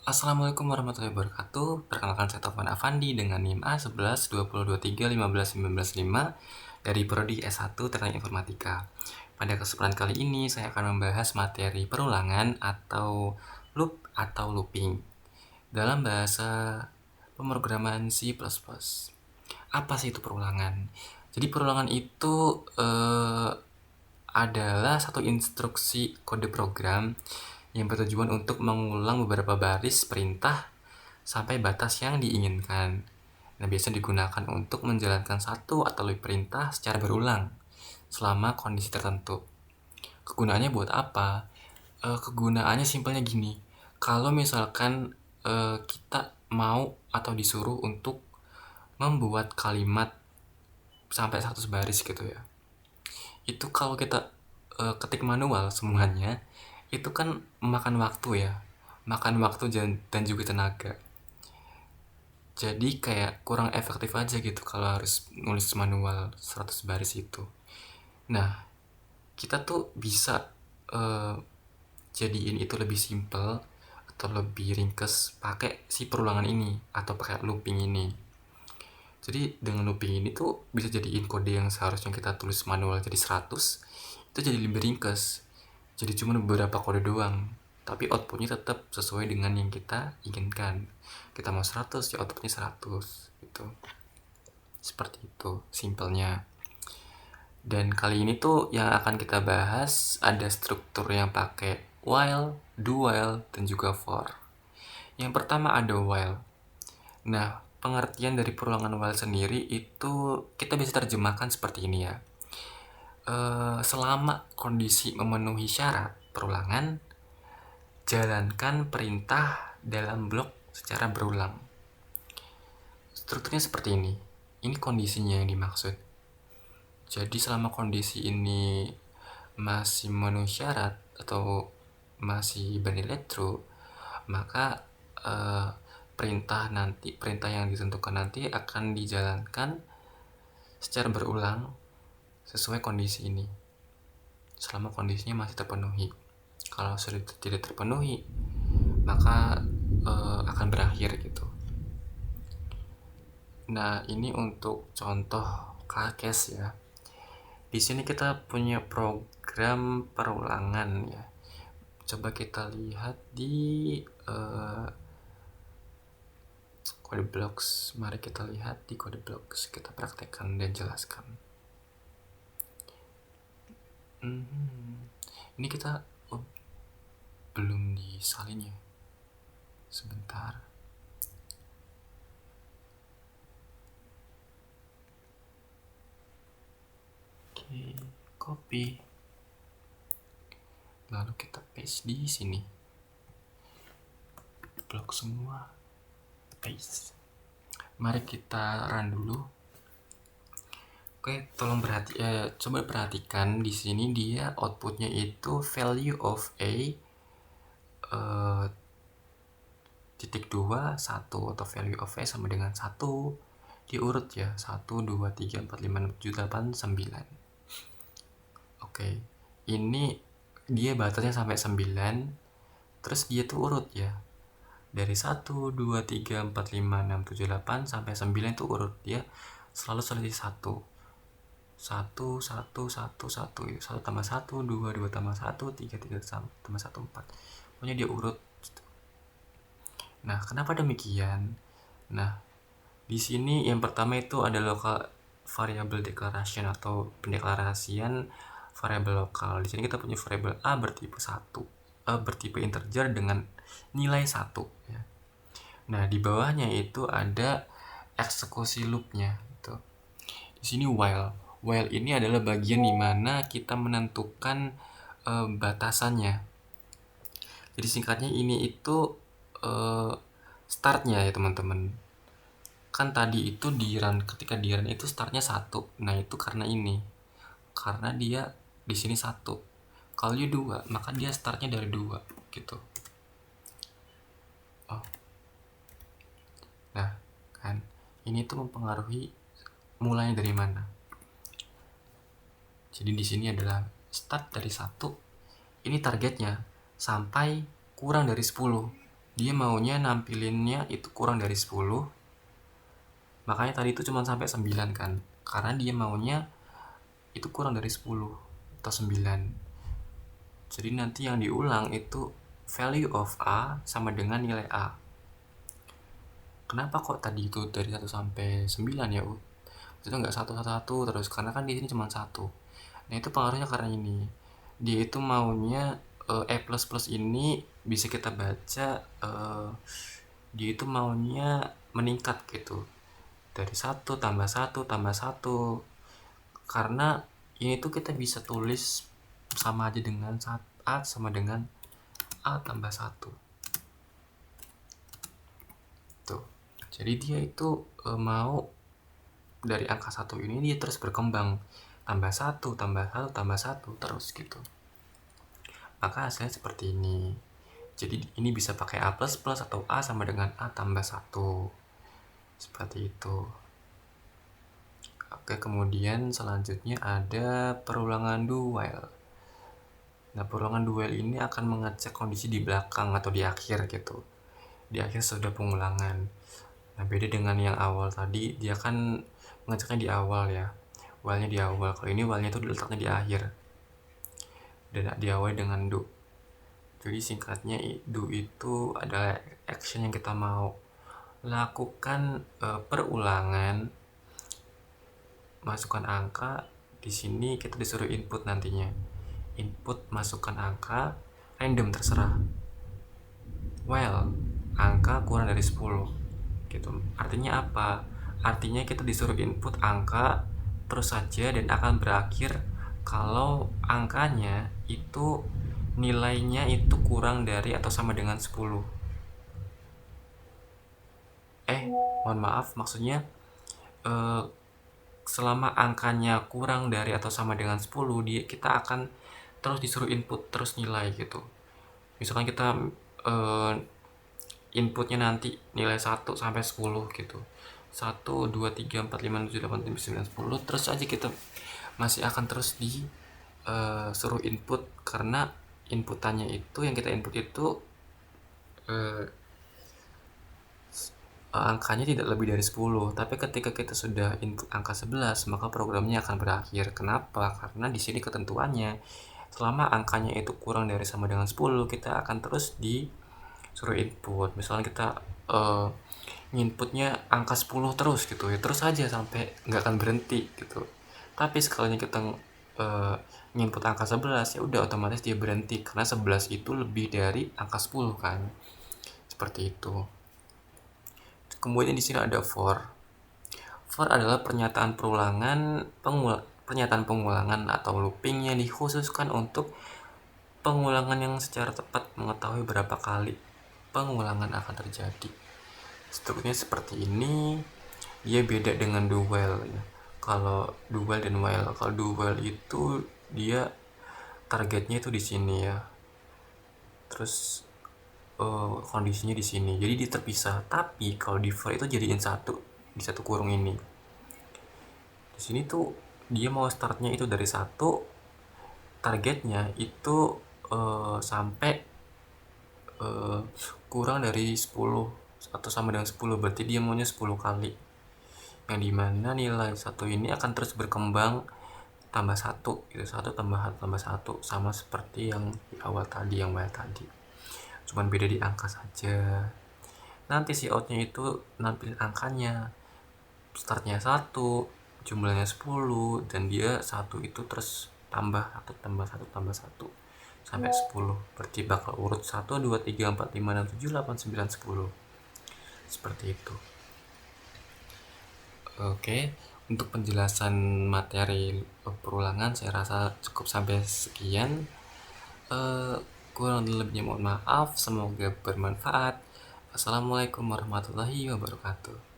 Assalamualaikum warahmatullahi wabarakatuh. Perkenalkan saya Taufan Afandi dengan NIM A11 2023 15 19 5 dari Prodi S1 Teknik Informatika. Pada kesempatan kali ini saya akan membahas materi perulangan atau loop atau looping dalam bahasa pemrograman C++. Apa sih itu perulangan? Jadi perulangan itu adalah satu instruksi kode program yang bertujuan untuk mengulang beberapa baris perintah sampai batas yang diinginkan. Nah, biasanya digunakan untuk menjalankan satu atau lebih perintah secara berulang selama kondisi tertentu. Kegunaannya buat apa? Kegunaannya simpelnya gini. Kalau misalkan kita mau atau disuruh untuk membuat kalimat sampai 100 baris gitu ya. Itu kalau kita ketik manual semuanya, itu kan memakan waktu ya. Makan waktu dan juga tenaga. Jadi kayak kurang efektif aja gitu kalau harus nulis manual 100 baris itu. Nah, kita tuh bisa uh, jadiin itu lebih simple atau lebih ringkes pakai si perulangan ini atau pakai looping ini. Jadi dengan looping ini tuh bisa jadiin kode yang seharusnya kita tulis manual jadi 100, itu jadi lebih ringkes. Jadi cuma beberapa kode doang, tapi outputnya tetap sesuai dengan yang kita inginkan. Kita mau 100 ya outputnya 100 gitu. Seperti itu simpelnya. Dan kali ini tuh yang akan kita bahas ada struktur yang pakai while, do while, dan juga for. Yang pertama ada while. Nah, pengertian dari perulangan while sendiri itu kita bisa terjemahkan seperti ini ya. Selama kondisi memenuhi syarat perulangan, jalankan perintah dalam blok secara berulang. Strukturnya seperti ini. Ini kondisinya yang dimaksud. Jadi selama kondisi ini masih memenuhi syarat atau masih bernilai true, maka perintah yang ditentukan nanti akan dijalankan secara berulang sesuai kondisi ini selama kondisinya masih terpenuhi. Kalau sudah tidak terpenuhi, maka akan berakhir gitu. Nah, ini untuk contoh case ya. Di sini kita punya program perulangan ya. Coba kita lihat di kode blocks. Mari kita lihat di kode blocks. Kita praktekkan dan jelaskan. Ini kita belum disalin ya. Sebentar. Oke, copy. Lalu kita paste di sini. Blok semua. Paste. Mari kita run dulu. Oke, tolong coba perhatikan di sini dia outputnya itu value of a titik 2 1 atau value of a sama dengan 1 diurut ya 1 2 3 4 5 6 7 8 9. Oke, ini dia batasnya sampai 9, terus dia tuh urut ya. Dari 1, 2, 3, 4, 5, 6, 7, 8 sampai 9 itu urut dia selalu selisih 1. 1, 1, 1, 1, 1 tambah 1, 2, 2 tambah 1, 3, 3 tambah 1, 4. Pokoknya dia urut. Nah, kenapa demikian? Nah, di sini yang pertama itu ada local variable declaration atau pendeklarasian variabel lokal. Di sini kita punya variabel A bertipe integer dengan nilai 1 ya. Nah, di bawahnya itu ada eksekusi loopnya gitu. Di sini while. While ini adalah bagian dimana kita menentukan batasannya. Jadi singkatnya ini itu startnya ya teman-teman. Kan tadi itu ketika di run itu startnya 1. Nah, itu karena ini. Karena dia di sini 1. Kalau dia 2, maka dia startnya dari 2 gitu. Oh. Nah, kan ini tuh mempengaruhi mulainya dari mana. Jadi di sini adalah start dari 1. Ini targetnya sampai kurang dari 10. dia maunya nampilinnya itu kurang dari 10. Makanya tadi itu cuma sampai 9 kan, karena dia maunya itu kurang dari 10 atau 9. Jadi nanti yang diulang itu value of A sama dengan nilai A. Kenapa kok tadi itu dari 1 sampai 9 ya? Itu nggak 1 terus, karena kan di sini cuma 1. Nah itu pengaruhnya karena ini, dia itu maunya E plus plus ini bisa kita baca dia itu maunya meningkat gitu, dari 1 tambah 1 tambah 1, karena ini tuh kita bisa tulis sama aja dengan A sama dengan A tambah 1 tuh. Jadi dia itu mau dari angka 1 ini dia terus berkembang, tambah 1 tambah 1 tambah 1 terus gitu. Maka hasilnya seperti ini. Jadi ini bisa pakai A++ atau A sama dengan A tambah 1. Seperti itu. Oke, kemudian selanjutnya ada perulangan duel. Nah, perulangan duel ini akan mengecek kondisi di belakang atau di akhir gitu. Di akhir sudah pengulangan. Nah, beda dengan yang awal tadi, dia kan mengeceknya di awal ya. While-nya di awal. Kalau ini while-nya itu diletaknya di akhir. Dan diawali dengan do. Jadi singkatnya do itu adalah action yang kita mau lakukan perulangan, masukkan angka. Di sini kita disuruh input nantinya. Input masukkan angka random terserah. Well, angka kurang dari 10 gitu. Artinya apa? Artinya kita disuruh input angka terus saja dan akan berakhir kalau angkanya itu nilainya itu kurang dari atau sama dengan 10. Mohon maaf, maksudnya selama angkanya kurang dari atau sama dengan 10, kita akan terus disuruh input terus nilai gitu. Misalkan kita inputnya nanti nilai 1 sampai 10 gitu. 1, 2, 3, 4, 5, 6, 7, 8, 9, 10. Terus aja kita masih akan terus suruh input, karena inputannya itu, yang kita input itu angkanya tidak lebih dari 10. Tapi ketika kita sudah input angka 11, maka programnya akan berakhir. Kenapa? Karena di sini ketentuannya selama angkanya itu kurang dari sama dengan 10, kita akan terus disuruh input. Misalnya kita inputnya angka 10 terus gitu ya, terus aja sampai nggak akan berhenti gitu. Tapi sekalinya kita nginput angka 11, ya udah otomatis dia berhenti karena 11 itu lebih dari angka 10 kan. Seperti itu. Kemudian di sini ada for. For adalah pernyataan pengulangan atau looping yang dikhususkan untuk pengulangan yang secara tepat mengetahui berapa kali pengulangan akan terjadi. Strukturnya seperti ini. Dia beda dengan do while ya. Kalau do while dan while, kalau do while itu dia targetnya itu di sini ya. Terus kondisinya di sini. Jadi dia terpisah. Tapi kalau di for itu jadiin satu di satu kurung ini. Di sini tuh dia mau startnya itu dari 1, targetnya itu sampai kurang dari 10 atau sama dengan 10, berarti dia maunya 10 kali, yang dimana nilai 1 ini akan terus berkembang tambah 1 gitu, 1 tambah 1 sama seperti yang di awal tadi, yang while tadi, cuman beda di angka saja. Nanti si outnya itu nampilin angkanya, startnya 1, jumlahnya 10, dan dia 1 itu terus tambah 1 tambah 1 tambah 1 sampai 10. Berarti bakal urut 1, 2, 3, 4, 5, 6, 7, 8, 9, 10. Seperti itu. Oke, untuk penjelasan materi perulangan saya rasa cukup sampai sekian. Kurang lebihnya mohon maaf, semoga bermanfaat. Assalamualaikum warahmatullahi wabarakatuh.